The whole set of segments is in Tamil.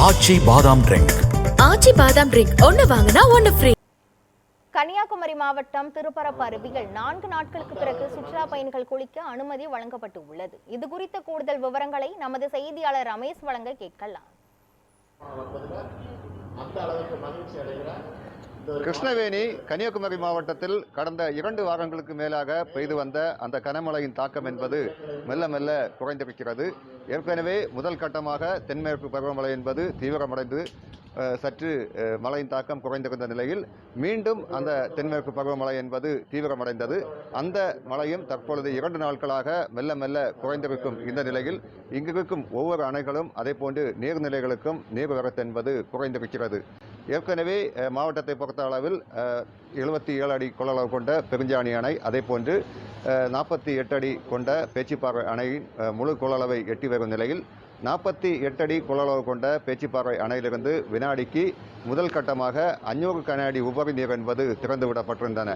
ஆச்சி பாதாம் ட்ரிங்க். ஆச்சி பாதாம் ட்ரிங்க் ஒன்னு வாங்கினா ஒன்னு ஃப்ரீ. கன்னியாகுமரி மாவட்டம் திருப்பரப்பு அருவியில் 4 நாட்களுக்கு பிறகு சுற்றுலா பயணிகள் குளிக்க அனுமதி வழங்கப்பட்டு உள்ளது. இது குறித்த கூடுதல் விவரங்களை நமது செய்தியாளர் ரமேஷ் வழங்க கேட்கலாம். கிருஷ்ணவேணி கன்னியாகுமரி மாவட்டத்தில் கடந்த 2 வாரங்களுக்கு மேலாக பெய்து வந்த அந்த கனமழையின் தாக்கம் என்பது மெல்ல மெல்ல குறைந்திருக்கிறது. ஏற்கனவே முதல் கட்டமாக தென்மேற்கு பருவமழை என்பது தீவிரமடைந்து சற்று மழையின் தாக்கம் குறைந்திருந்த நிலையில் மீண்டும் அந்த தென்மேற்கு பருவமழை என்பது தீவிரமடைந்தது. அந்த மழையும் தற்பொழுது 2 நாட்களாக மெல்ல மெல்ல குறைந்திருக்கும் இந்த நிலையில் இங்கிருக்கும் ஒவ்வொரு அணைகளும் அதே போன்று நீர்நிலைகளுக்கும் நீர்வரத்து என்பது குறைந்திருக்கிறது. ஏற்கனவே மாவட்டத்தை பொறுத்த அளவில் 77 அடி கொள்ளளவு கொண்ட பெருஞ்சாணி அணை, அதே போன்று 48 அடி கொண்ட பேச்சிப்பாறை அணையின் முழு கொள்ளளவை எட்டி வரும் நிலையில் 48 அடி கொள்ளளவு கொண்ட பேச்சிப்பாறை அணையிலிருந்து வினாடிக்கு முதல் கட்டமாக 500 கன அடி உபரி நீர் என்பது திறந்துவிடப்பட்டிருந்தன.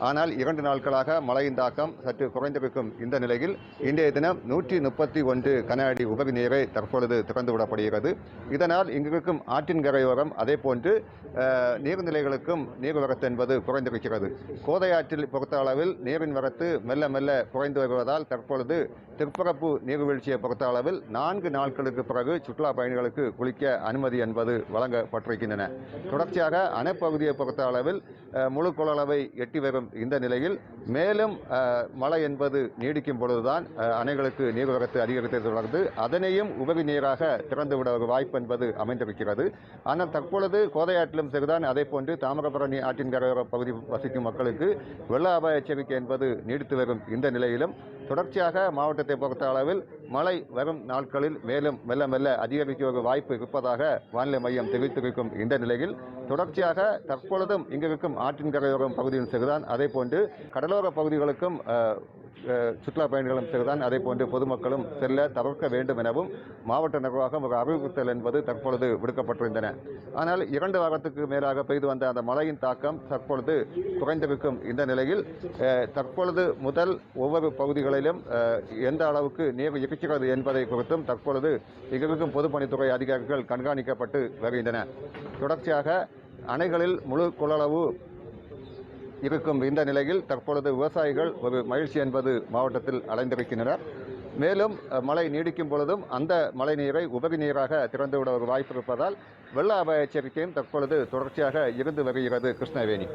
ஆனால் 2 நாட்களாக மழையின் தாக்கம் சற்று குறைந்திருக்கும் இந்த நிலையில் இன்றைய தினம் 131 கன அடி உபரி நீரை தற்பொழுது திறந்துவிடப்படுகிறது. இதனால் இங்கிருக்கும் ஆற்றின் கரையோரம் அதே போன்று நீர்நிலைகளுக்கும் நீர்வரத்து என்பது குறைந்திருக்கிறது. கோதை ஆற்றில் பொறுத்த அளவில் நீரின் வரத்து மெல்ல மெல்ல குறைந்து வருவதால் தற்பொழுது திருப்பரப்பு நீர்வீழ்ச்சியை பொறுத்த அளவில் 4 நாட்களுக்கு பிறகு சுற்றுலா பயணிகளுக்கு குளிக்க அனுமதி என்பது வழங்கப்பட்டிருக்கின்றன. தொடர்ச்சியாக அணைப்பகுதியை பொறுத்த அளவில் முழு கொள்ளளவை எட்டி வரும் இந்த நிலையில் மேலும் மழை என்பது நீடிக்கும் பொழுதுதான் அணைகளுக்கு நீர்வரத்து அதிகரித்ததை தொடர்ந்து அதனையும் உபரி நீராக திறந்துவிட ஒரு வாய்ப்பு என்பது அமைந்திருக்கிறது. ஆனால் தற்பொழுது கோதையாற்றிலும் சரிதான், அதே போன்று தாமிரபரணி ஆற்றின் கரையோர பகுதி வசிக்கும் மக்களுக்கு வெள்ள அபாய எச்சரிக்கை என்பது நீடித்து வரும் இந்த நிலையிலும் தொடர்ச்சியாக மாவட்டத்தை பொறுத்த அளவில் மழை வரும் நாட்களில் மேலும் மெல்ல மெல்ல அதிகரிக்க ஒரு வாய்ப்பு இருப்பதாக வானிலை மையம் தெரிவித்திருக்கும் இந்த நிலையில் தொடர்ச்சியாக தற்பொழுதும் இங்கிருக்கும் ஆற்றின் கரையோரம் பகுதியும் சரிதான், அதே போன்று கடலோர பகுதிகளுக்கும் சுற்றுலா பயணிகளும் சரிதான், அதே போன்று பொதுமக்களும் செல்ல தவிர்க்க வேண்டும் எனவும் மாவட்ட நிர்வாகம் ஒரு அறிவுறுத்தல் என்பது தற்பொழுது விடுக்கப்பட்டிருந்தன. ஆனால் 2 வாரத்துக்கு மேலாக பெய்து வந்த அந்த மழையின் தாக்கம் தற்பொழுது குறைந்திருக்கும் இந்த நிலையில் தற்பொழுது முதல் ஒவ்வொரு பகுதிகளிலும் எந்த அளவுக்கு நீர் இருக்கிறது என்பதை குறித்தும் தற்பொழுது இங்கிருக்கும் பொதுப்பணித்துறை அதிகாரிகள் கண்காணிக்கப்பட்டு வருகின்றன. தொடர்ச்சியாக அணைகளில் முழு கொள்ளளவு இருக்கும் இந்த நிலையில் தற்பொழுது விவசாயிகள் ஒரு மகிழ்ச்சி என்பது மாவட்டத்தில் அடைந்திருக்கின்றனர். மேலும் மழை நீடிக்கும் பொழுதும் அந்த மழை நீரை உபரி நீராக திறந்துவிட ஒரு வாய்ப்பு இருப்பதால் வெள்ள அபாய எச்சரிக்கையும் தற்பொழுது தொடர்ச்சியாக இருந்து வருகிறது. கிருஷ்ணவேணி.